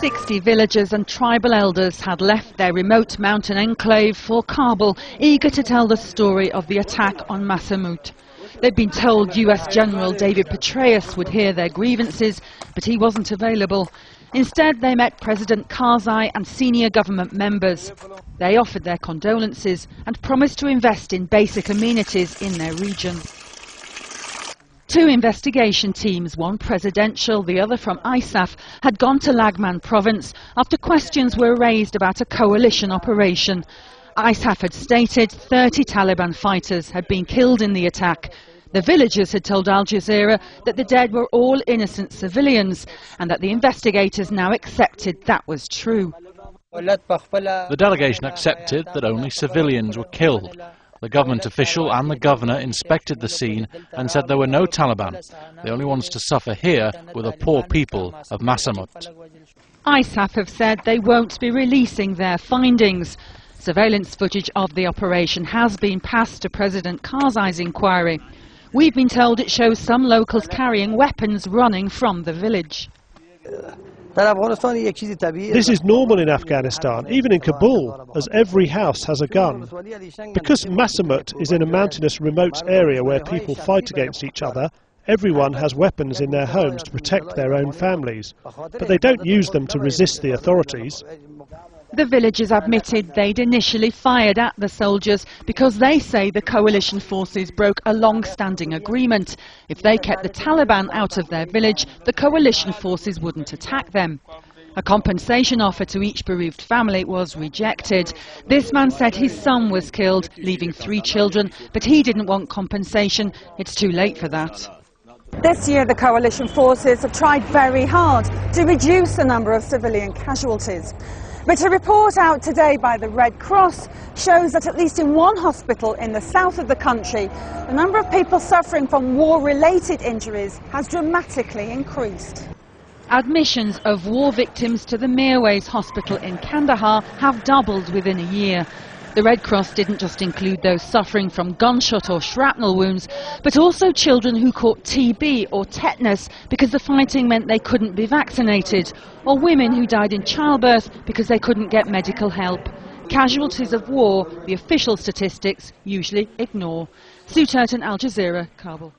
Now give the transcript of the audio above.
60 villagers and tribal elders had left their remote mountain enclave for Kabul, eager to tell the story of the attack on Massamut. They'd been told US General David Petraeus would hear their grievances, but he wasn't available. Instead, they met President Karzai and senior government members. They offered their condolences and promised to invest in basic amenities in their region. Two investigation teams, one presidential, the other from ISAF, had gone to Lagman province after questions were raised about a coalition operation. ISAF had stated 30 Taliban fighters had been killed in the attack. The villagers had told Al Jazeera that the dead were all innocent civilians and that the investigators now accepted that was true. The delegation accepted that only civilians were killed. The government official and the governor inspected the scene and said there were no Taliban. The only ones to suffer here were the poor people of Massamut. ISAF have said they won't be releasing their findings. Surveillance footage of the operation has been passed to President Karzai's inquiry. We've been told it shows some locals carrying weapons running from the village. This is normal in Afghanistan, even in Kabul, as every house has a gun. Because Massamut is in a mountainous remote area where people fight against each other, everyone has weapons in their homes to protect their own families, but they don't use them to resist the authorities. The villagers admitted they'd initially fired at the soldiers because they say the coalition forces broke a long-standing agreement. If they kept the Taliban out of their village, the coalition forces wouldn't attack them. A compensation offer to each bereaved family was rejected. This man said his son was killed, leaving 3 children, but he didn't want compensation. It's too late for that. This year, the coalition forces have tried very hard to reduce the number of civilian casualties. But a report out today by the Red Cross shows that at least in one hospital in the south of the country, the number of people suffering from war-related injuries has dramatically increased. Admissions of war victims to the Mirwais Hospital in Kandahar have doubled within a year. The Red Cross didn't just include those suffering from gunshot or shrapnel wounds, but also children who caught TB or tetanus because the fighting meant they couldn't be vaccinated, or women who died in childbirth because they couldn't get medical help. Casualties of war, the official statistics usually ignore. Sue Turton, Al Jazeera, Kabul.